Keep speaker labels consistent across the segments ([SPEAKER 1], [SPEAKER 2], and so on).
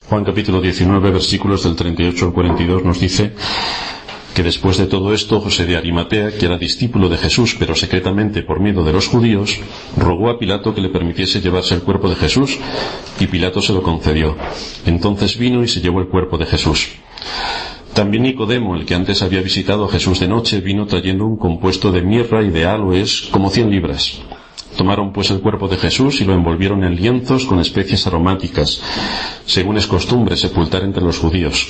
[SPEAKER 1] Juan capítulo 19, versículos del 38 al 42 nos dice que después de todo esto, José de Arimatea, que era discípulo de Jesús, pero secretamente por miedo de los judíos, rogó a Pilato que le permitiese llevarse el cuerpo de Jesús, y Pilato se lo concedió. Entonces vino y se llevó el cuerpo de Jesús. También Nicodemo, el que antes había visitado a Jesús de noche, vino trayendo un compuesto de mirra y de áloes, como 100 libras. Tomaron pues el cuerpo de Jesús y lo envolvieron en lienzos con especies aromáticas, según es costumbre sepultar entre los judíos.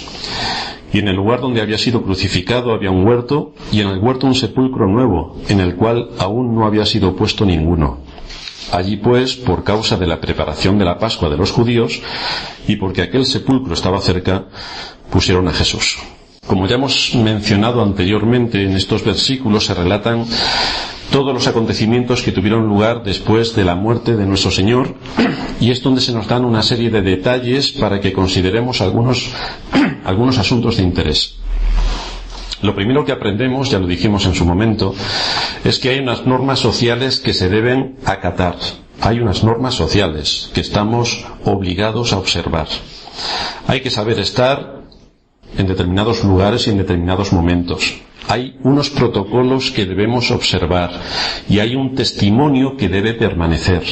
[SPEAKER 1] Y en el lugar donde había sido crucificado había un huerto, y en el huerto un sepulcro nuevo, en el cual aún no había sido puesto ninguno. Allí pues, por causa de la preparación de la Pascua de los judíos, y porque aquel sepulcro estaba cerca, pusieron a Jesús. Como ya hemos mencionado anteriormente, en estos versículos se relatan todos los acontecimientos que tuvieron lugar después de la muerte de nuestro Señor, y es donde se nos dan una serie de detalles para que consideremos algunos asuntos de interés. Lo primero que aprendemos, ya lo dijimos en su momento, es que hay unas normas sociales que se deben acatar. Hay unas normas sociales que estamos obligados a observar. Hay que saber estar en determinados lugares y en determinados momentos. Hay unos protocolos que debemos observar y hay un testimonio que debe permanecer.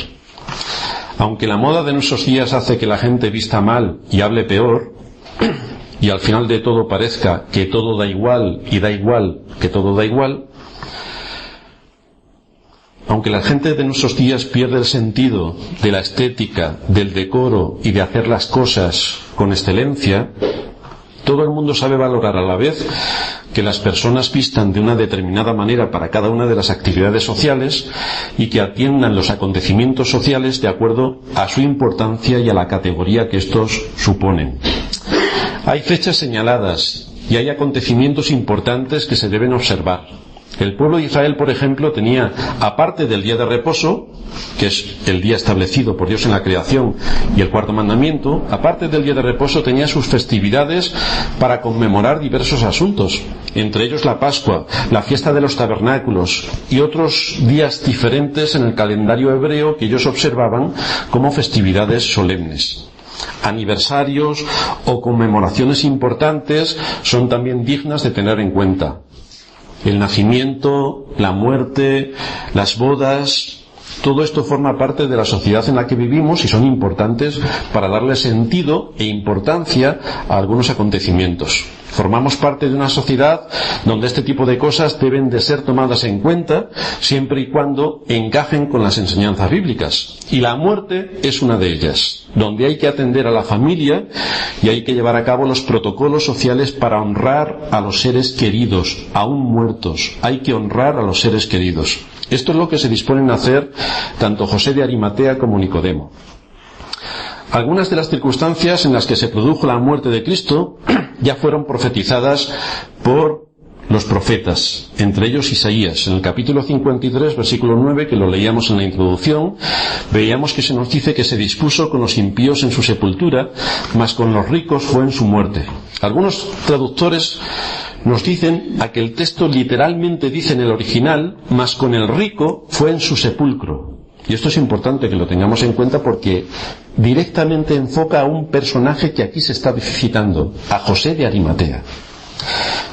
[SPEAKER 1] Aunque la moda de nuestros días hace que la gente vista mal y hable peor, y al final de todo parezca que todo da igual y da igual que todo da igual, aunque la gente de nuestros días pierde el sentido de la estética, del decoro y de hacer las cosas con excelencia, todo el mundo sabe valorar a la vez que las personas vistan de una determinada manera para cada una de las actividades sociales y que atiendan los acontecimientos sociales de acuerdo a su importancia y a la categoría que estos suponen. Hay fechas señaladas y hay acontecimientos importantes que se deben observar. El pueblo de Israel, por ejemplo, tenía, aparte del día de reposo, que es el día establecido por Dios en la creación y el cuarto mandamiento, aparte del día de reposo tenía sus festividades para conmemorar diversos asuntos, entre ellos la Pascua, la fiesta de los tabernáculos y otros días diferentes en el calendario hebreo que ellos observaban como festividades solemnes. Aniversarios o conmemoraciones importantes son también dignas de tener en cuenta. El nacimiento, la muerte, las bodas, todo esto forma parte de la sociedad en la que vivimos y son importantes para darle sentido e importancia a algunos acontecimientos. Formamos parte de una sociedad donde este tipo de cosas deben de ser tomadas en cuenta siempre y cuando encajen con las enseñanzas bíblicas. Y la muerte es una de ellas, donde hay que atender a la familia y hay que llevar a cabo los protocolos sociales para honrar a los seres queridos, aún muertos. Hay que honrar a los seres queridos. Esto es lo que se disponen a hacer tanto José de Arimatea como Nicodemo. Algunas de las circunstancias en las que se produjo la muerte de Cristo ya fueron profetizadas por los profetas, entre ellos Isaías. En el capítulo 53, versículo 9, que lo leíamos en la introducción, veíamos que se nos dice que se dispuso con los impíos en su sepultura, mas con los ricos fue en su muerte. Algunos traductores nos dicen a que el texto literalmente dice en el original, mas con el rico fue en su sepulcro. Y esto es importante que lo tengamos en cuenta porque directamente enfoca a un personaje que aquí se está citando, a José de Arimatea.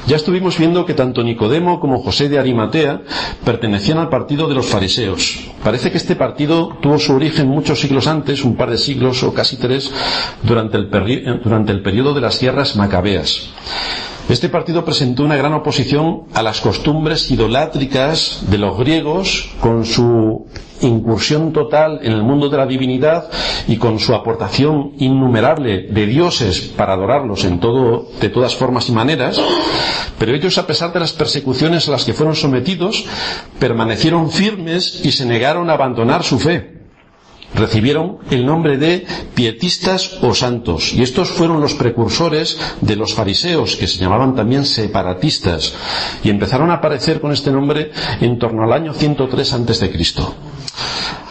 [SPEAKER 1] Ya estuvimos viendo que tanto Nicodemo como José de Arimatea pertenecían al partido de los fariseos. Parece que este partido tuvo su origen muchos siglos antes, un par de siglos o casi 3, durante el periodo de las guerras macabeas. Este partido presentó una gran oposición a las costumbres idolátricas de los griegos, con su incursión total en el mundo de la divinidad y con su aportación innumerable de dioses para adorarlos de todas formas y maneras. Pero ellos, a pesar de las persecuciones a las que fueron sometidos, permanecieron firmes y se negaron a abandonar su fe. Recibieron el nombre de pietistas o santos, y estos fueron los precursores de los fariseos, que se llamaban también separatistas, y empezaron a aparecer con este nombre en torno al año 103 a.C.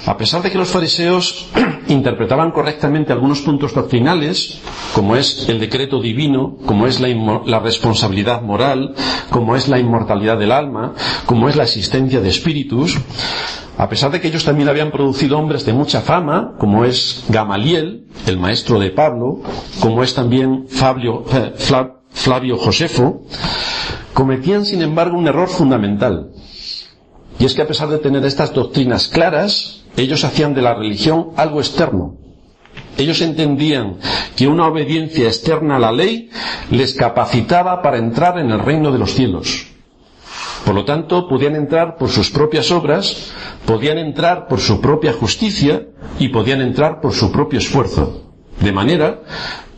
[SPEAKER 1] A pesar de que los fariseos interpretaban correctamente algunos puntos doctrinales, como es el decreto divino, como es la responsabilidad moral, como es la inmortalidad del alma, como es la existencia de espíritus, a pesar de que ellos también habían producido hombres de mucha fama, como es Gamaliel, el maestro de Pablo, como es también Flavio Josefo, cometían sin embargo un error fundamental. Y es que a pesar de tener estas doctrinas claras, ellos hacían de la religión algo externo. Ellos entendían que una obediencia externa a la ley les capacitaba para entrar en el reino de los cielos. Por lo tanto, podían entrar por sus propias obras, podían entrar por su propia justicia y podían entrar por su propio esfuerzo. De manera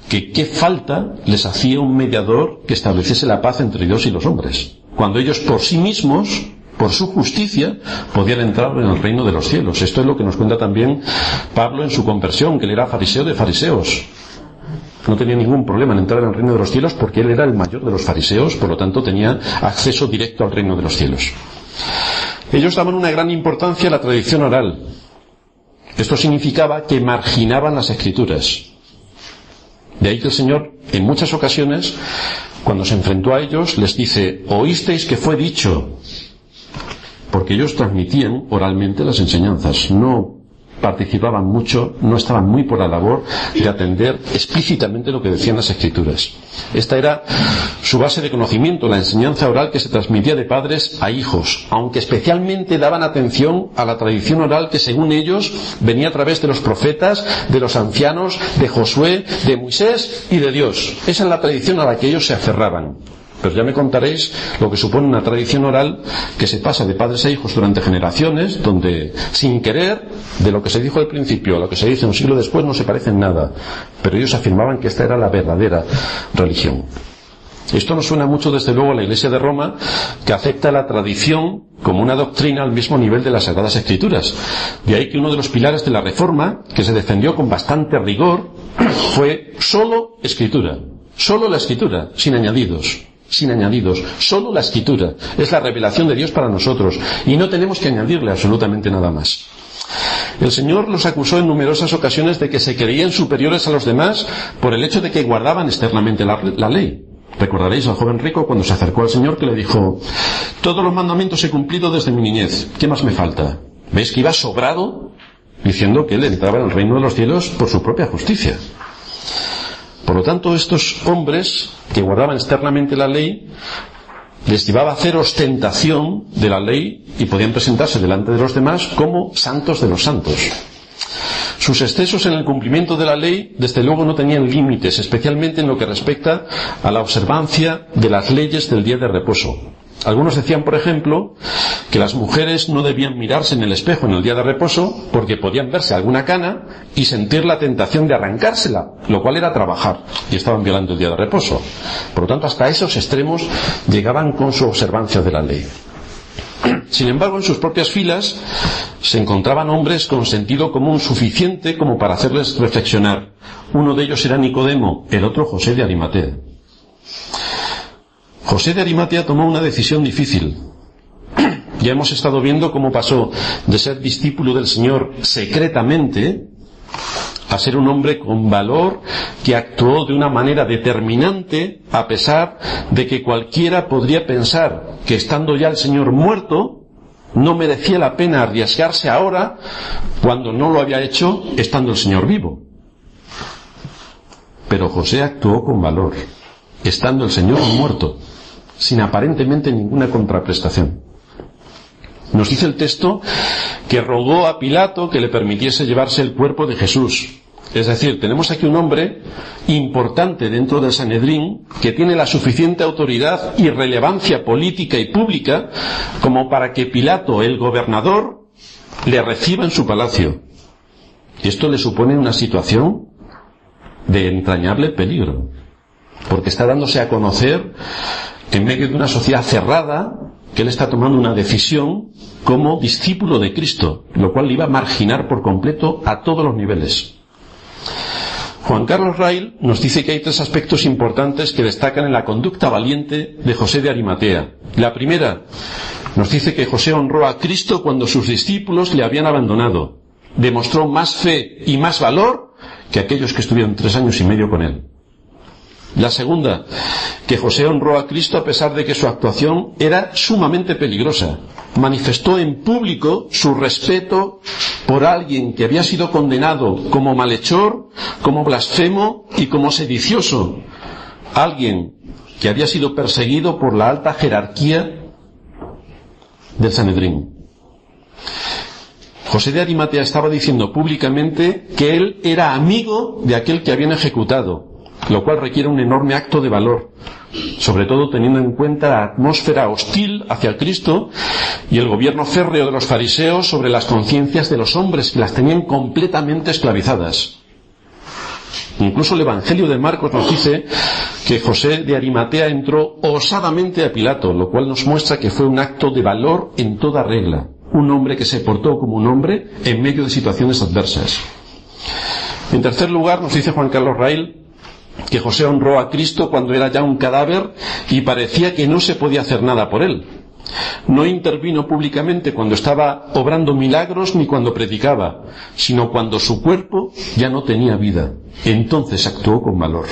[SPEAKER 1] que qué falta les hacía un mediador que estableciese la paz entre Dios y los hombres, cuando ellos por sí mismos, por su justicia, podían entrar en el reino de los cielos. Esto es lo que nos cuenta también Pablo en su conversión, que él era fariseo de fariseos. No tenía ningún problema en entrar en el reino de los cielos porque él era el mayor de los fariseos, por lo tanto tenía acceso directo al reino de los cielos. Ellos daban una gran importancia a la tradición oral. Esto significaba que marginaban las escrituras. De ahí que el Señor, en muchas ocasiones, cuando se enfrentó a ellos, les dice: oísteis que fue dicho, porque ellos transmitían oralmente las enseñanzas, no participaban mucho, no estaban muy por la labor de atender explícitamente lo que decían las escrituras. Esta era su base de conocimiento, la enseñanza oral que se transmitía de padres a hijos, aunque especialmente daban atención a la tradición oral que según ellos venía a través de los profetas, de los ancianos, de Josué, de Moisés y de Dios. Esa es la tradición a la que ellos se aferraban. Pero ya me contaréis lo que supone una tradición oral que se pasa de padres a hijos durante generaciones, donde sin querer, de lo que se dijo al principio a lo que se dice un siglo después no se parece en nada. Pero ellos afirmaban que esta era la verdadera religión. Esto nos suena mucho desde luego a la Iglesia de Roma, que acepta la tradición como una doctrina al mismo nivel de las Sagradas Escrituras. De ahí que uno de los pilares de la Reforma, que se defendió con bastante rigor, fue solo Escritura. Solo la Escritura, sin añadidos. Sin añadidos, solo la Escritura es la revelación de Dios para nosotros y no tenemos que añadirle absolutamente nada más. El Señor los acusó en numerosas ocasiones de que se creían superiores a los demás por el hecho de que guardaban externamente la ley. Recordaréis al joven rico cuando se acercó al Señor que le dijo: todos los mandamientos he cumplido desde mi niñez, ¿qué más me falta? ¿Veis que iba sobrado diciendo que él entraba en el reino de los cielos por su propia justicia? Por lo tanto, estos hombres que guardaban externamente la ley les llevaba a hacer ostentación de la ley y podían presentarse delante de los demás como santos de los santos. Sus excesos en el cumplimiento de la ley, desde luego, no tenían límites, especialmente en lo que respecta a la observancia de las leyes del día de reposo. Algunos decían, por ejemplo, que las mujeres no debían mirarse en el espejo en el día de reposo porque podían verse alguna cana y sentir la tentación de arrancársela, lo cual era trabajar, y estaban violando el día de reposo. Por lo tanto, hasta esos extremos llegaban con su observancia de la ley. Sin embargo, en sus propias filas se encontraban hombres con sentido común suficiente como para hacerles reflexionar. Uno de ellos era Nicodemo, el otro José de Arimatea. José de Arimatea tomó una decisión difícil. Ya hemos estado viendo cómo pasó de ser discípulo del Señor secretamente a ser un hombre con valor que actuó de una manera determinante a pesar de que cualquiera podría pensar que estando ya el Señor muerto no merecía la pena arriesgarse ahora cuando no lo había hecho estando el Señor vivo. Pero José actuó con valor estando el Señor muerto, sin aparentemente ninguna contraprestación. Nos dice el texto que rogó a Pilato que le permitiese llevarse el cuerpo de Jesús. Es decir, tenemos aquí un hombre importante dentro del Sanedrín que tiene la suficiente autoridad y relevancia política y pública como para que Pilato, el gobernador, le reciba en su palacio. Y esto le supone una situación de entrañable peligro, porque está dándose a conocer en medio de una sociedad cerrada que él está tomando una decisión como discípulo de Cristo, lo cual le iba a marginar por completo a todos los niveles. Juan Carlos Rail nos dice que hay tres aspectos importantes que destacan en la conducta valiente de José de Arimatea. La primera, nos dice que José honró a Cristo cuando sus discípulos le habían abandonado. Demostró más fe y más valor que aquellos que estuvieron 3 años y medio con él. La segunda, que José honró a Cristo a pesar de que su actuación era sumamente peligrosa. Manifestó en público su respeto por alguien que había sido condenado como malhechor, como blasfemo y como sedicioso, alguien que había sido perseguido por la alta jerarquía del Sanedrín. José de Arimatea estaba diciendo públicamente que él era amigo de aquel que habían ejecutado, lo cual requiere un enorme acto de valor, sobre todo teniendo en cuenta la atmósfera hostil hacia Cristo y el gobierno férreo de los fariseos sobre las conciencias de los hombres, que las tenían completamente esclavizadas. Incluso el Evangelio de Marcos nos dice que José de Arimatea entró osadamente a Pilato, lo cual nos muestra que fue un acto de valor en toda regla, un hombre que se portó como un hombre en medio de situaciones adversas. En tercer lugar, nos dice Juan Carlos Rail que José honró a Cristo cuando era ya un cadáver y parecía que no se podía hacer nada por él. No intervino públicamente cuando estaba obrando milagros ni cuando predicaba, sino cuando su cuerpo ya no tenía vida. Entonces actuó con valor.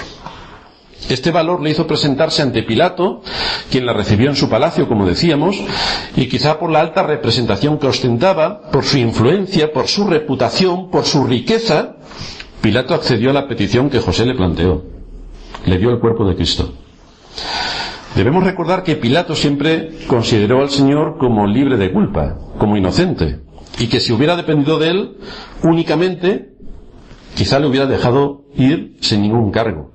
[SPEAKER 1] Este valor le hizo presentarse ante Pilato, quien la recibió en su palacio, como decíamos, y quizá por la alta representación que ostentaba, por su influencia, por su reputación, por su riqueza, Pilato accedió a la petición que José le planteó. Le dio el cuerpo de Cristo. Debemos recordar que Pilato siempre consideró al Señor como libre de culpa, como inocente, y que si hubiera dependido de él únicamente, quizá le hubiera dejado ir sin ningún cargo.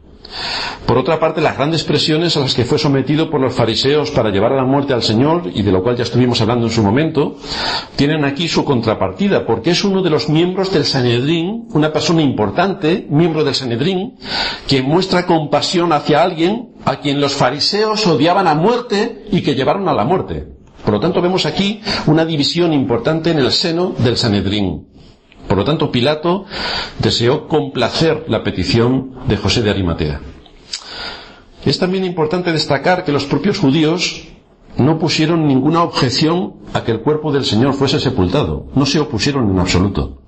[SPEAKER 1] Por otra parte, las grandes presiones a las que fue sometido por los fariseos para llevar a la muerte al Señor, y de lo cual ya estuvimos hablando en su momento, tienen aquí su contrapartida, porque es uno de los miembros del Sanedrín, una persona importante, miembro del Sanedrín, que muestra compasión hacia alguien a quien los fariseos odiaban a muerte y que llevaron a la muerte. Por lo tanto, vemos aquí una división importante en el seno del Sanedrín. Por lo tanto, Pilato deseó complacer la petición de José de Arimatea. Es también importante destacar que los propios judíos no pusieron ninguna objeción a que el cuerpo del Señor fuese sepultado. No se opusieron en absoluto.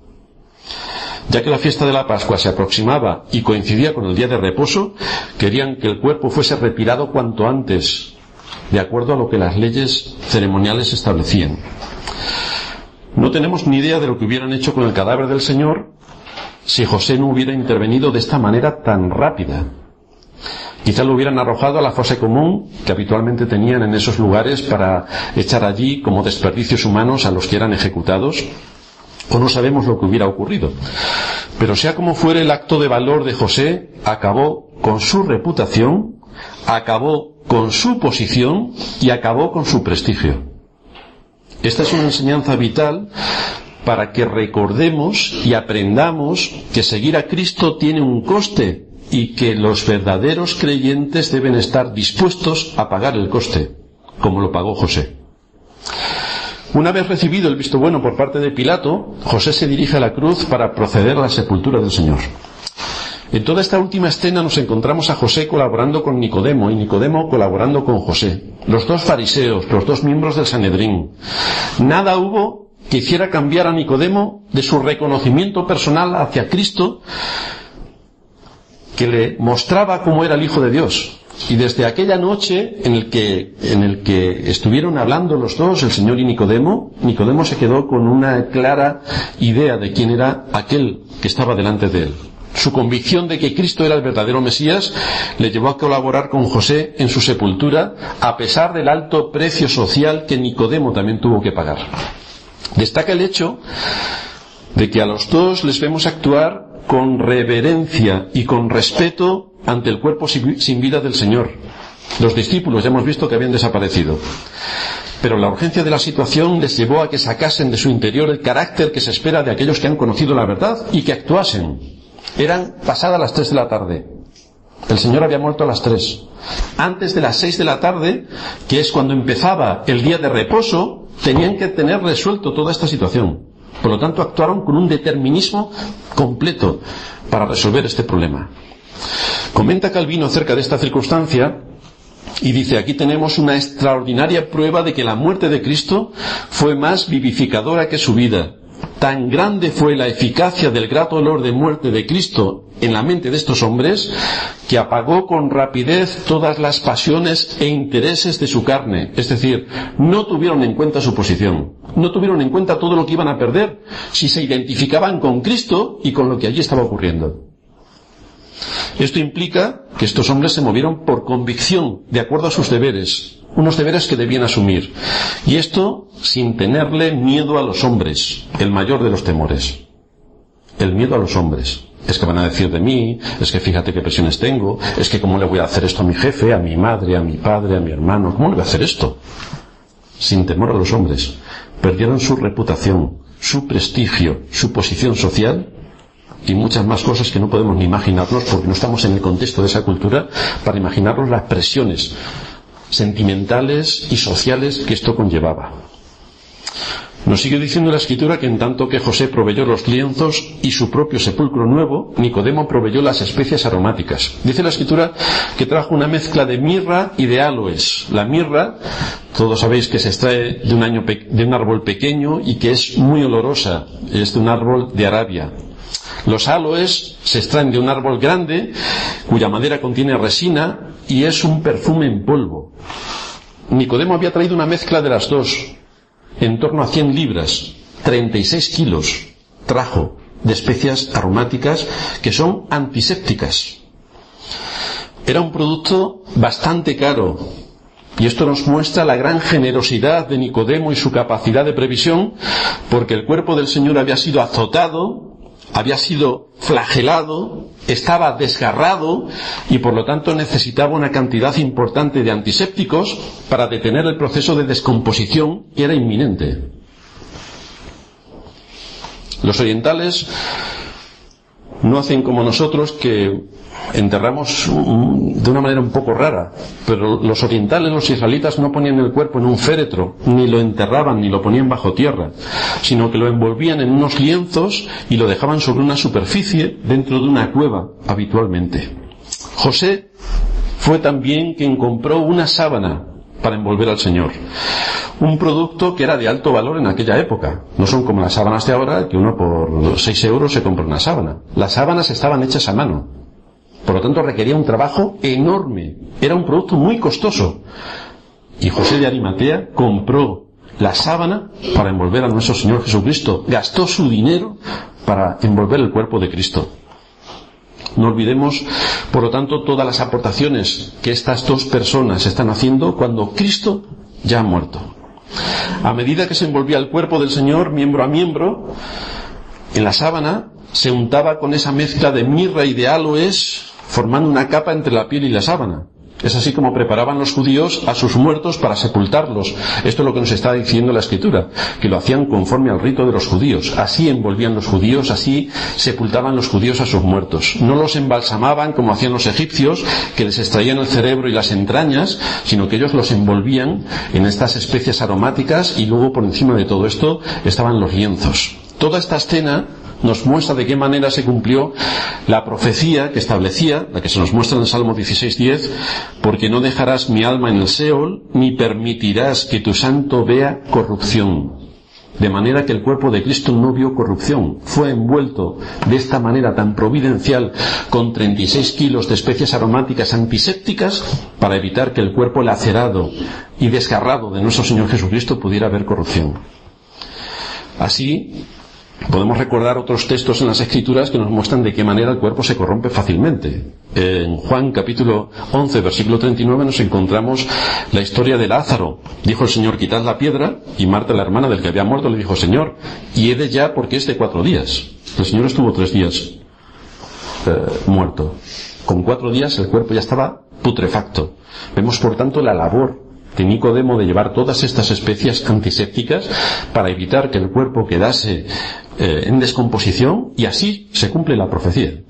[SPEAKER 1] Ya que la fiesta de la Pascua se aproximaba y coincidía con el día de reposo, querían que el cuerpo fuese retirado cuanto antes, de acuerdo a lo que las leyes ceremoniales establecían. No tenemos ni idea de lo que hubieran hecho con el cadáver del Señor si José no hubiera intervenido de esta manera tan rápida. Quizá lo hubieran arrojado a la fosa común que habitualmente tenían en esos lugares para echar allí como desperdicios humanos a los que eran ejecutados, o no sabemos lo que hubiera ocurrido. Pero sea como fuere, el acto de valor de José acabó con su reputación, acabó con su posición y acabó con su prestigio. Esta es una enseñanza vital para que recordemos y aprendamos que seguir a Cristo tiene un coste y que los verdaderos creyentes deben estar dispuestos a pagar el coste, como lo pagó José. Una vez recibido el visto bueno por parte de Pilato, José se dirige a la cruz para proceder a la sepultura del Señor. En toda esta última escena nos encontramos a José colaborando con Nicodemo y Nicodemo colaborando con José. Los dos fariseos, los dos miembros del Sanedrín. Nada hubo que hiciera cambiar a Nicodemo de su reconocimiento personal hacia Cristo, que le mostraba cómo era el Hijo de Dios. Y desde aquella noche en el que estuvieron hablando los dos, el Señor y Nicodemo, Nicodemo se quedó con una clara idea de quién era aquel que estaba delante de él. Su convicción de que Cristo era el verdadero Mesías le llevó a colaborar con José en su sepultura, a pesar del alto precio social que Nicodemo también tuvo que pagar. Destaca el hecho de que a los dos les vemos actuar con reverencia y con respeto ante el cuerpo sin vida del Señor. Los discípulos ya hemos visto que habían desaparecido. Pero la urgencia de la situación les llevó a que sacasen de su interior el carácter que se espera de aquellos que han conocido la verdad y que actuasen. Eran pasadas las 3 de la tarde. El Señor había muerto a las 3. Antes de las 6 de la tarde, que es cuando empezaba el día de reposo, tenían que tener resuelto toda esta situación. Por lo tanto, actuaron con un determinismo completo para resolver este problema. Comenta Calvino acerca de esta circunstancia y dice: aquí tenemos una extraordinaria prueba de que la muerte de Cristo fue más vivificadora que su vida, tan grande fue la eficacia del grato olor de muerte de Cristo en la mente de estos hombres, que apagó con rapidez todas las pasiones e intereses de su carne. Es decir, no tuvieron en cuenta su posición, no tuvieron en cuenta todo lo que iban a perder si se identificaban con Cristo y con lo que allí estaba ocurriendo. Esto implica que estos hombres se movieron por convicción, de acuerdo a sus deberes, unos deberes que debían asumir. Y esto sin tenerle miedo a los hombres, el mayor de los temores. El miedo a los hombres. Es que van a decir de mí, es que fíjate qué presiones tengo, es que cómo le voy a hacer esto a mi jefe, a mi madre, a mi padre, a mi hermano, ¿cómo le voy a hacer esto? Sin temor a los hombres. Perdieron su reputación, su prestigio, su posición social y muchas más cosas que no podemos ni imaginarnos porque no estamos en el contexto de esa cultura para imaginarnos las presiones sentimentales y sociales que esto conllevaba. Nos sigue diciendo la Escritura que en tanto que José proveyó los lienzos y su propio sepulcro nuevo, Nicodemo proveyó las especias aromáticas. Dice la Escritura que trajo una mezcla de mirra y de áloes. La mirra, todos sabéis que se extrae de un árbol pequeño y que es muy olorosa, es de un árbol de Arabia. Los áloes se extraen de un árbol grande cuya madera contiene resina y es un perfume en polvo. Nicodemo había traído una mezcla de las dos, en torno a 100 libras, 36 kilos trajo de especias aromáticas que son antisépticas. Era un producto bastante caro y esto nos muestra la gran generosidad de Nicodemo y su capacidad de previsión, porque el cuerpo del Señor había sido azotado, había sido flagelado, estaba desgarrado y por lo tanto necesitaba una cantidad importante de antisépticos para detener el proceso de descomposición que era inminente. Los orientales no hacen como nosotros, que enterramos de una manera un poco rara, pero los orientales, los israelitas, no ponían el cuerpo en un féretro, ni lo enterraban, ni lo ponían bajo tierra, sino que lo envolvían en unos lienzos y lo dejaban sobre una superficie dentro de una cueva habitualmente. José fue también quien compró una sábana para envolver al Señor, un producto que era de alto valor en aquella época. No son como las sábanas de ahora, que uno por 6 euros se compra una sábana. Las sábanas estaban hechas a mano, por lo tanto requería un trabajo enorme, era un producto muy costoso, y José de Arimatea compró la sábana para envolver a nuestro Señor Jesucristo, gastó su dinero para envolver el cuerpo de Cristo. No olvidemos, por lo tanto, todas las aportaciones que estas dos personas están haciendo cuando Cristo ya ha muerto. A medida que se envolvía el cuerpo del Señor, miembro a miembro, en la sábana se untaba con esa mezcla de mirra y de áloes, formando una capa entre la piel y la sábana. Es así como preparaban los judíos a sus muertos para sepultarlos. Esto es lo que nos está diciendo la Escritura, que lo hacían conforme al rito de los judíos. Así envolvían los judíos, así sepultaban los judíos a sus muertos. No los embalsamaban como hacían los egipcios, que les extraían el cerebro y las entrañas, sino que ellos los envolvían en estas especias aromáticas y luego por encima de todo esto estaban los lienzos. Toda esta escena nos muestra de qué manera se cumplió la profecía que establecía, la que se nos muestra en el Salmo 16:10, porque no dejarás mi alma en el Seol, ni permitirás que tu santo vea corrupción. De manera que el cuerpo de Cristo no vio corrupción, fue envuelto de esta manera tan providencial con 36 kilos de especias aromáticas antisépticas para evitar que el cuerpo lacerado y desgarrado de nuestro Señor Jesucristo pudiera ver corrupción. Así, podemos recordar otros textos en las Escrituras que nos muestran de qué manera el cuerpo se corrompe fácilmente. En Juan capítulo 11, versículo 39 nos encontramos la historia de Lázaro. Dijo el Señor, quitad la piedra, y Marta, la hermana del que había muerto, le dijo, Señor, hiede ya porque es de 4 días. El Señor estuvo 3 días muerto. Con 4 días el cuerpo ya estaba putrefacto. Vemos por tanto la labor de Nicodemo de llevar todas estas especias antisépticas para evitar que el cuerpo quedase en descomposición, y así se cumple la profecía.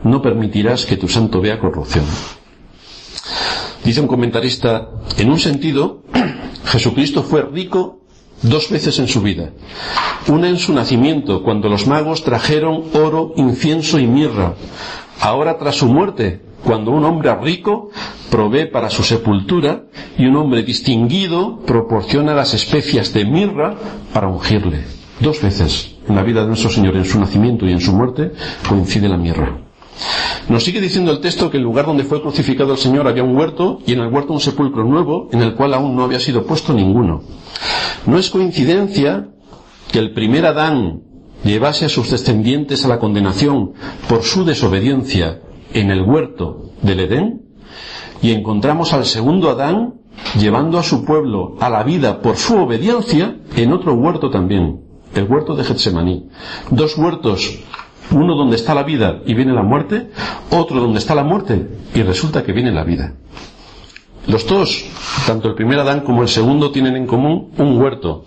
[SPEAKER 1] No permitirás que tu santo vea corrupción. Dice un comentarista, en un sentido, Jesucristo fue rico 2 veces en su vida. Una en su nacimiento, cuando los magos trajeron oro, incienso y mirra. Ahora tras su muerte, cuando un hombre rico provee para su sepultura y un hombre distinguido proporciona las especias de mirra para ungirle. 2 veces. en la vida de nuestro Señor, en su nacimiento y en su muerte, coincide la mirra. Nos sigue diciendo el texto que en el lugar donde fue crucificado el Señor había un huerto, y en el huerto un sepulcro nuevo, en el cual aún no había sido puesto ninguno. No es coincidencia que el primer Adán llevase a sus descendientes a la condenación por su desobediencia en el huerto del Edén, y encontramos al segundo Adán llevando a su pueblo a la vida por su obediencia en otro huerto también, el huerto de Getsemaní. Dos huertos, uno donde está la vida y viene la muerte, otro donde está la muerte y resulta que viene la vida. Los dos, tanto el primer Adán como el segundo, tienen en común un huerto.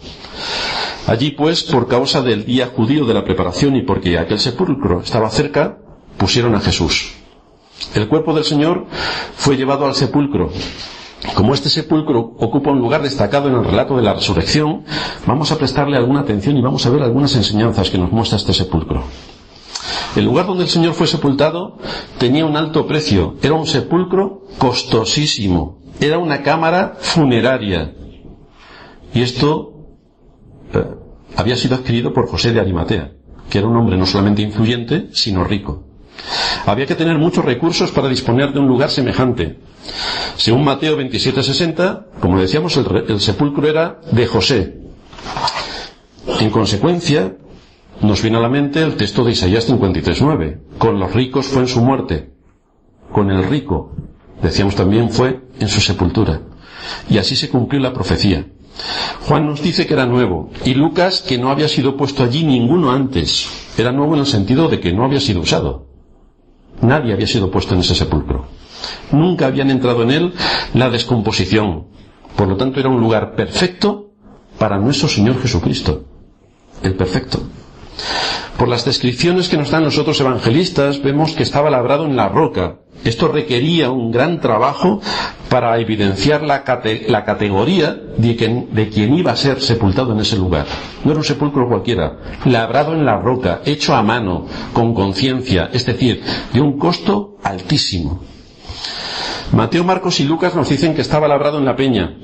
[SPEAKER 1] Allí pues, por causa del día judío de la preparación y porque aquel sepulcro estaba cerca, pusieron a Jesús. El cuerpo del Señor fue llevado al sepulcro. Como este sepulcro ocupa un lugar destacado en el relato de la resurrección, vamos a prestarle alguna atención y vamos a ver algunas enseñanzas que nos muestra este sepulcro. El lugar donde el Señor fue sepultado tenía un alto precio, era un sepulcro costosísimo, era una cámara funeraria. Y esto había sido adquirido por José de Arimatea, que era un hombre no solamente influyente, sino rico. Había que tener muchos recursos para disponer de un lugar semejante. Según Mateo 27:60, como decíamos, el sepulcro era de José. En consecuencia, nos viene a la mente el texto de Isaías 53:9. Con los ricos fue en su muerte. Con el rico, decíamos también, fue en su sepultura. Y así se cumplió la profecía. Juan nos dice que era nuevo, y Lucas que no había sido puesto allí ninguno antes. Era nuevo en el sentido de que no había sido usado. Nadie había sido puesto en ese sepulcro. Nunca habían entrado en él la descomposición. Por lo tanto, era un lugar perfecto para nuestro Señor Jesucristo. El perfecto. Por las descripciones que nos dan los otros evangelistas, vemos que estaba labrado en la roca. Esto requería un gran trabajo para evidenciar la categoría de quien iba a ser sepultado en ese lugar. No era un sepulcro cualquiera, labrado en la roca, hecho a mano, con conciencia, es decir, de un costo altísimo. Mateo, Marcos y Lucas nos dicen que estaba labrado en la peña,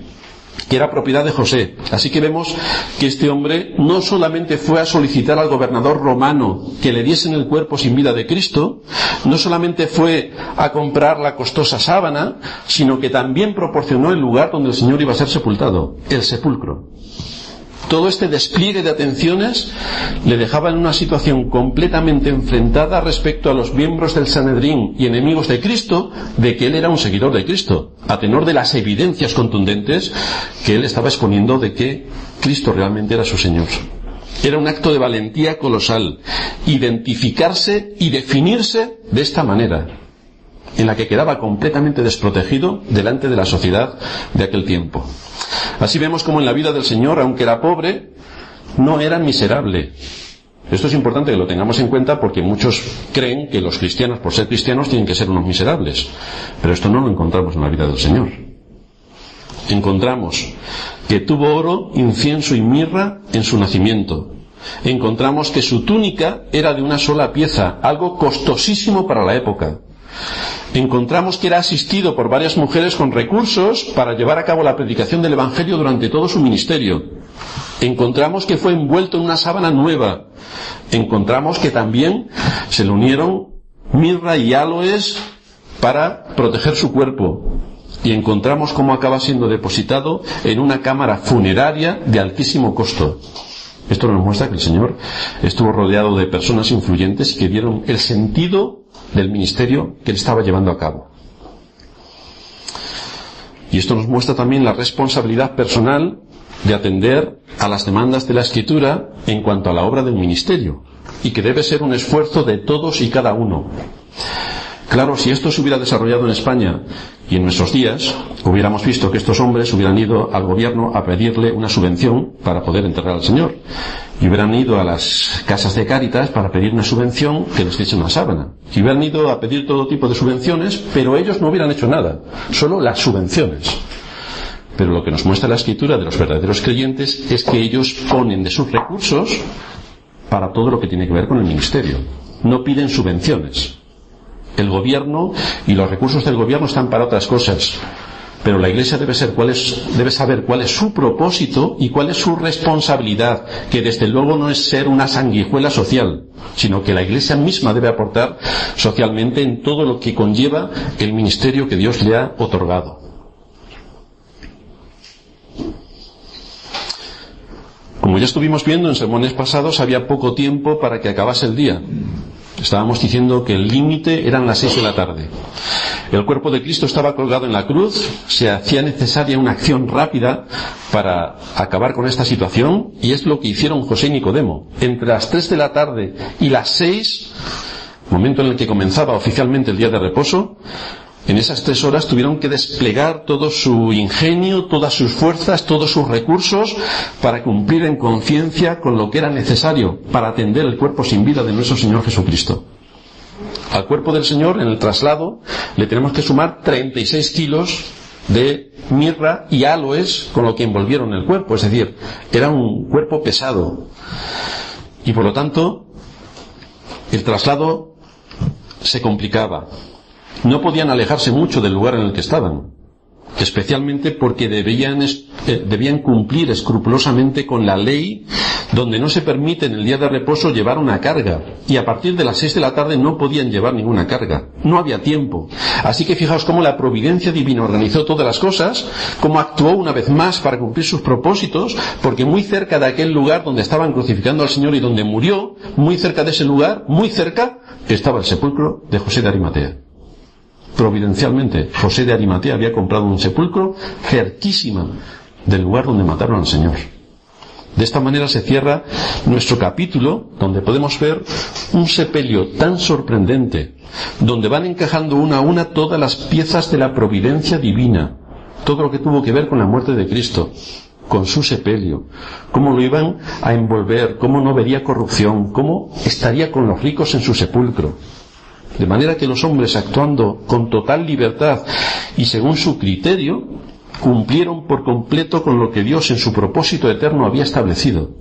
[SPEAKER 1] que era propiedad de José. Así que vemos que este hombre no solamente fue a solicitar al gobernador romano que le diesen el cuerpo sin vida de Cristo, no solamente fue a comprar la costosa sábana, sino que también proporcionó el lugar donde el Señor iba a ser sepultado, el sepulcro. Todo este despliegue de atenciones le dejaba en una situación completamente enfrentada respecto a los miembros del Sanedrín y enemigos de Cristo, de que él era un seguidor de Cristo, a tenor de las evidencias contundentes que él estaba exponiendo de que Cristo realmente era su Señor. Era un acto de valentía colosal, identificarse y definirse de esta manera, en la que quedaba completamente desprotegido delante de la sociedad de aquel tiempo. Así vemos como en la vida del Señor, aunque era pobre, no era miserable. Esto es importante que lo tengamos en cuenta porque muchos creen que los cristianos, por ser cristianos, tienen que ser unos miserables. Pero esto no lo encontramos en la vida del Señor. Encontramos que tuvo oro, incienso y mirra en su nacimiento. Encontramos que su túnica era de una sola pieza, algo costosísimo para la época. Encontramos que era asistido por varias mujeres con recursos para llevar a cabo la predicación del Evangelio durante todo su ministerio. Encontramos que fue envuelto en una sábana nueva. Encontramos que también se le unieron mirra y aloes para proteger su cuerpo. Y encontramos cómo acaba siendo depositado en una cámara funeraria de altísimo costo. Esto nos muestra que el Señor estuvo rodeado de personas influyentes que dieron el sentido del ministerio que él estaba llevando a cabo. Y esto nos muestra también la responsabilidad personal de atender a las demandas de la Escritura en cuanto a la obra del ministerio, y que debe ser un esfuerzo de todos y cada uno. Claro, si esto se hubiera desarrollado en España y en nuestros días, hubiéramos visto que estos hombres hubieran ido al gobierno a pedirle una subvención para poder enterrar al Señor, y hubieran ido a las casas de Cáritas para pedir una subvención que les diese una sábana, y hubieran ido a pedir todo tipo de subvenciones, pero ellos no hubieran hecho nada, solo las subvenciones. Pero lo que nos muestra la Escritura de los verdaderos creyentes es que ellos ponen de sus recursos para todo lo que tiene que ver con el ministerio. No piden subvenciones. El gobierno y los recursos del gobierno están para otras cosas. Pero la Iglesia debe saber cuál es su propósito y cuál es su responsabilidad, que desde luego no es ser una sanguijuela social, sino que la Iglesia misma debe aportar socialmente en todo lo que conlleva el ministerio que Dios le ha otorgado. Como ya estuvimos viendo en sermones pasados, había poco tiempo para que acabase el día. Estábamos diciendo que el límite eran las 6 de la tarde. El cuerpo de Cristo estaba colgado en la cruz, se hacía necesaria una acción rápida para acabar con esta situación, y es lo que hicieron José y Nicodemo. Entre las 3 de la tarde y las 6, momento en el que comenzaba oficialmente el día de reposo, en esas 3 horas tuvieron que desplegar todo su ingenio, todas sus fuerzas, todos sus recursos para cumplir en conciencia con lo que era necesario para atender el cuerpo sin vida de nuestro Señor Jesucristo. Al cuerpo del Señor, en el traslado, le tenemos que sumar 36 kilos de mirra y aloes con lo que envolvieron el cuerpo, es decir, era un cuerpo pesado. Y por lo tanto, el traslado se complicaba. No podían alejarse mucho del lugar en el que estaban, especialmente porque debían cumplir escrupulosamente con la ley, donde no se permite en el día de reposo llevar una carga, y a partir de las 6 de la tarde no podían llevar ninguna carga, no había tiempo. Así que fijaos cómo la providencia divina organizó todas las cosas, cómo actuó una vez más para cumplir sus propósitos, porque muy cerca de aquel lugar donde estaban crucificando al Señor y donde murió, muy cerca de ese lugar, muy cerca, estaba el sepulcro de José de Arimatea. Providencialmente, José de Arimatea había comprado un sepulcro cerquísima del lugar donde mataron al Señor. De esta manera se cierra nuestro capítulo, donde podemos ver un sepelio tan sorprendente, donde van encajando una a una todas las piezas de la providencia divina, todo lo que tuvo que ver con la muerte de Cristo, con su sepelio, cómo lo iban a envolver, cómo no vería corrupción, cómo estaría con los ricos en su sepulcro. De manera que los hombres, actuando con total libertad y según su criterio, cumplieron por completo con lo que Dios en su propósito eterno había establecido,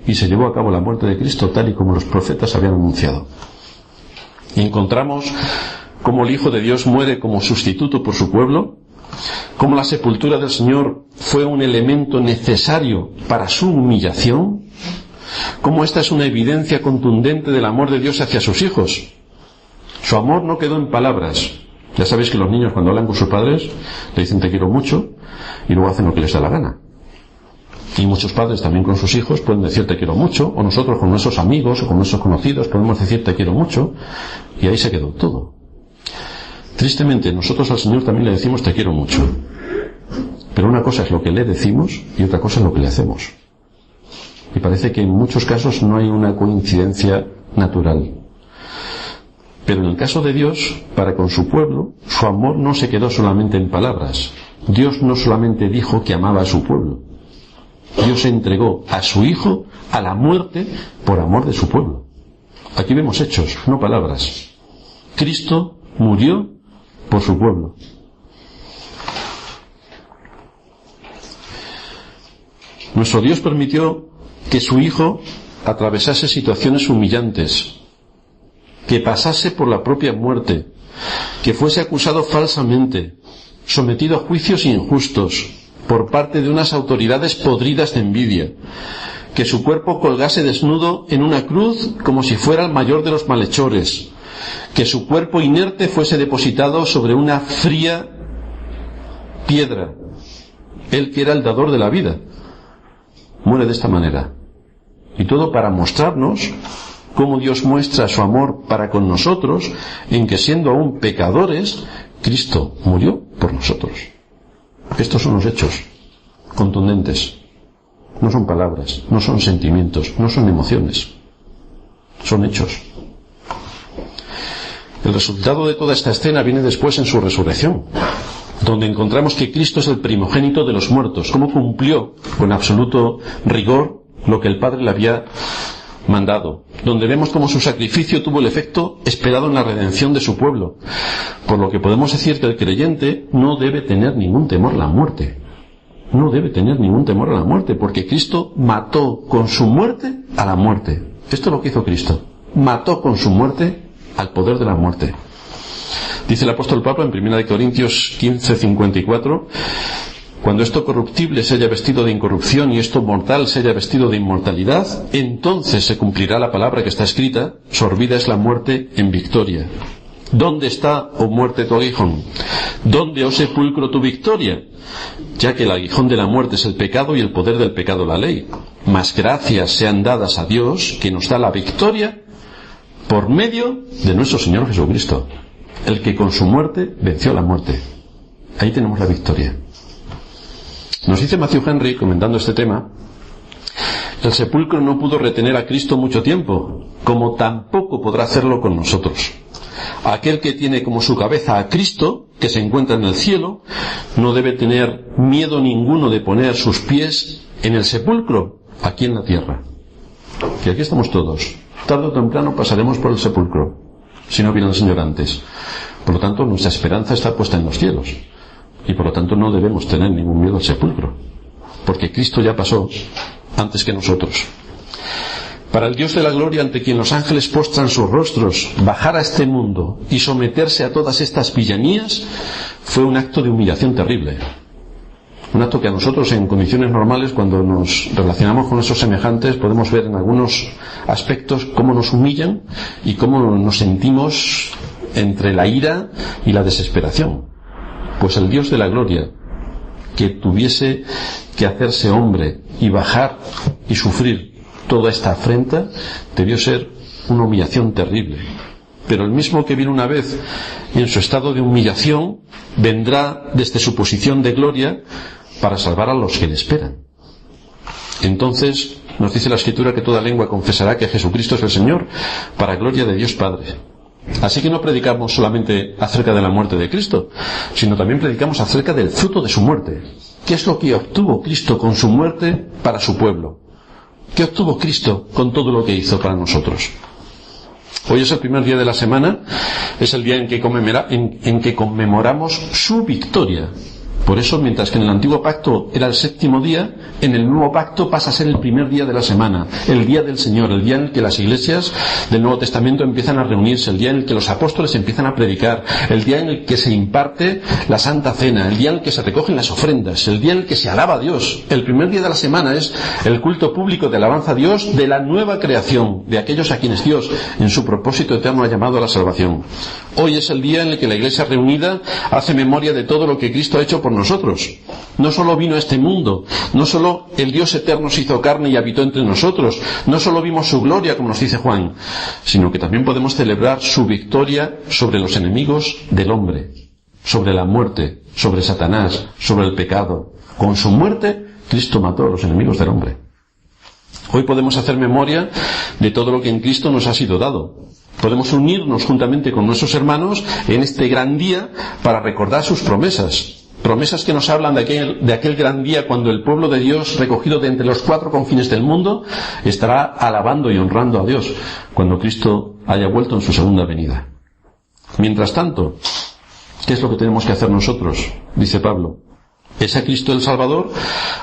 [SPEAKER 1] y se llevó a cabo la muerte de Cristo tal y como los profetas habían anunciado. Y encontramos cómo el Hijo de Dios muere como sustituto por su pueblo, cómo la sepultura del Señor fue un elemento necesario para su humillación, cómo esta es una evidencia contundente del amor de Dios hacia sus hijos. Su amor no quedó en palabras. Ya sabéis que los niños, cuando hablan con sus padres, le dicen te quiero mucho, y luego hacen lo que les da la gana. Y muchos padres también con sus hijos pueden decir te quiero mucho, o nosotros con nuestros amigos o con nuestros conocidos podemos decir te quiero mucho, y ahí se quedó todo. Tristemente, nosotros al Señor también le decimos te quiero mucho. Pero una cosa es lo que le decimos y otra cosa es lo que le hacemos. Y parece que en muchos casos no hay una coincidencia natural. Pero en el caso de Dios, para con su pueblo, su amor no se quedó solamente en palabras. Dios no solamente dijo que amaba a su pueblo. Dios entregó a su Hijo a la muerte por amor de su pueblo. Aquí vemos hechos, no palabras. Cristo murió por su pueblo. Nuestro Dios permitió que su Hijo atravesase situaciones humillantes, que pasase por la propia muerte, que fuese acusado falsamente, sometido a juicios injustos por parte de unas autoridades podridas de envidia, que su cuerpo colgase desnudo en una cruz como si fuera el mayor de los malhechores, que su cuerpo inerte fuese depositado sobre una fría piedra, él que era el dador de la vida, muere de esta manera. Y todo para mostrarnos cómo Dios muestra su amor para con nosotros, en que siendo aún pecadores, Cristo murió por nosotros. Estos son los hechos contundentes. No son palabras, no son sentimientos, no son emociones. Son hechos. El resultado de toda esta escena viene después en su resurrección, donde encontramos que Cristo es el primogénito de los muertos, cómo cumplió con absoluto rigor lo que el Padre le había mandado, donde vemos cómo su sacrificio tuvo el efecto esperado en la redención de su pueblo, por lo que podemos decir que el creyente no debe tener ningún temor a la muerte. No debe tener ningún temor a la muerte, porque Cristo mató con su muerte a la muerte. Esto es lo que hizo Cristo. Mató con su muerte al poder de la muerte. Dice el apóstol Pablo en 1 Corintios 15:54: cuando esto corruptible se haya vestido de incorrupción y esto mortal se haya vestido de inmortalidad, entonces se cumplirá la palabra que está escrita: sorbida es la muerte en victoria. ¿Dónde está, oh muerte, tu aguijón? ¿Dónde, oh sepulcro, tu victoria? Ya que el aguijón de la muerte es el pecado y el poder del pecado la ley. Mas gracias sean dadas a Dios, que nos da la victoria por medio de nuestro Señor Jesucristo, el que con su muerte venció la muerte. Ahí tenemos la victoria. Nos dice Matthew Henry, comentando este tema: el sepulcro no pudo retener a Cristo mucho tiempo, como tampoco podrá hacerlo con nosotros. Aquel que tiene como su cabeza a Cristo, que se encuentra en el cielo, no debe tener miedo ninguno de poner sus pies en el sepulcro, aquí en la tierra. Y aquí estamos todos. Tarde o temprano pasaremos por el sepulcro, si no viene el Señor antes. Por lo tanto, nuestra esperanza está puesta en los cielos. Y por lo tanto no debemos tener ningún miedo al sepulcro, porque Cristo ya pasó antes que nosotros. Para el Dios de la gloria, ante quien los ángeles postran sus rostros, bajar a este mundo y someterse a todas estas villanías fue un acto de humillación terrible. Un acto que a nosotros, en condiciones normales, cuando nos relacionamos con nuestros semejantes, podemos ver en algunos aspectos cómo nos humillan y cómo nos sentimos entre la ira y la desesperación. Pues el Dios de la gloria, que tuviese que hacerse hombre y bajar y sufrir toda esta afrenta, debió ser una humillación terrible. Pero el mismo que vino una vez en su estado de humillación, vendrá desde su posición de gloria para salvar a los que le esperan. Entonces nos dice la Escritura que toda lengua confesará que Jesucristo es el Señor, para gloria de Dios Padre. Así que no predicamos solamente acerca de la muerte de Cristo, sino también predicamos acerca del fruto de su muerte. ¿Qué es lo que obtuvo Cristo con su muerte para su pueblo? ¿Qué obtuvo Cristo con todo lo que hizo para nosotros? Hoy es el primer día de la semana, es el día en que conmemoramos su victoria. Por eso, mientras que en el antiguo pacto era el séptimo día, en el nuevo pacto pasa a ser el primer día de la semana, el día del Señor, el día en el que las iglesias del Nuevo Testamento empiezan a reunirse, el día en el que los apóstoles empiezan a predicar, el día en el que se imparte la Santa Cena, el día en el que se recogen las ofrendas, el día en el que se alaba a Dios. El primer día de la semana es el culto público de alabanza a Dios de la nueva creación, de aquellos a quienes Dios, en su propósito eterno, ha llamado a la salvación. Hoy es el día en el que la iglesia reunida hace memoria de todo lo que Cristo ha hecho por nosotros. No solo vino a este mundo, no solo el Dios eterno se hizo carne y habitó entre nosotros, no solo vimos su gloria, como nos dice Juan, sino que también podemos celebrar su victoria sobre los enemigos del hombre, sobre la muerte, sobre Satanás, sobre el pecado. Con su muerte, Cristo mató a los enemigos del hombre. Hoy podemos hacer memoria de todo lo que en Cristo nos ha sido dado. Podemos unirnos juntamente con nuestros hermanos en este gran día para recordar sus promesas. Promesas que nos hablan de aquel gran día cuando el pueblo de Dios, recogido de entre los cuatro confines del mundo, estará alabando y honrando a Dios cuando Cristo haya vuelto en su segunda venida. Mientras tanto, ¿qué es lo que tenemos que hacer nosotros? Dice Pablo. Es a Cristo el Salvador,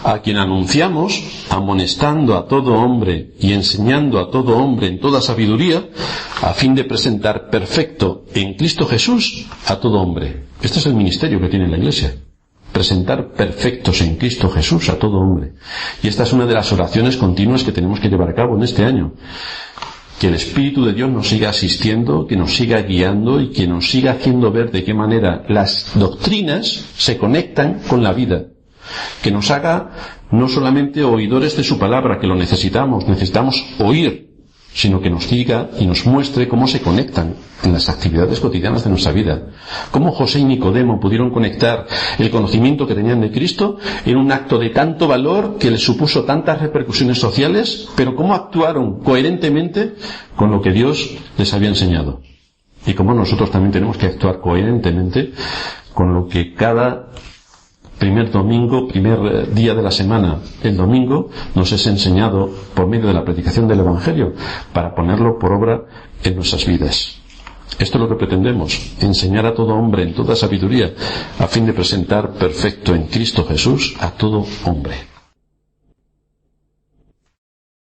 [SPEAKER 1] a quien anunciamos, amonestando a todo hombre y enseñando a todo hombre en toda sabiduría, a fin de presentar perfecto en Cristo Jesús a todo hombre. Este es el ministerio que tiene la Iglesia. Presentar perfectos en Cristo Jesús a todo hombre. Y esta es una de las oraciones continuas que tenemos que llevar a cabo en este año. Que el Espíritu de Dios nos siga asistiendo, que nos siga guiando y que nos siga haciendo ver de qué manera las doctrinas se conectan con la vida. Que nos haga no solamente oidores de su palabra, que lo necesitamos oír, sino que nos diga y nos muestre cómo se conectan en las actividades cotidianas de nuestra vida. Cómo José y Nicodemo pudieron conectar el conocimiento que tenían de Cristo en un acto de tanto valor que les supuso tantas repercusiones sociales, pero cómo actuaron coherentemente con lo que Dios les había enseñado. Y cómo nosotros también tenemos que actuar coherentemente con lo que cada primer día de la semana, el domingo, nos es enseñado por medio de la predicación del Evangelio, para ponerlo por obra en nuestras vidas. Esto es lo que pretendemos, enseñar a todo hombre en toda sabiduría, a fin de presentar perfecto en Cristo Jesús a todo hombre.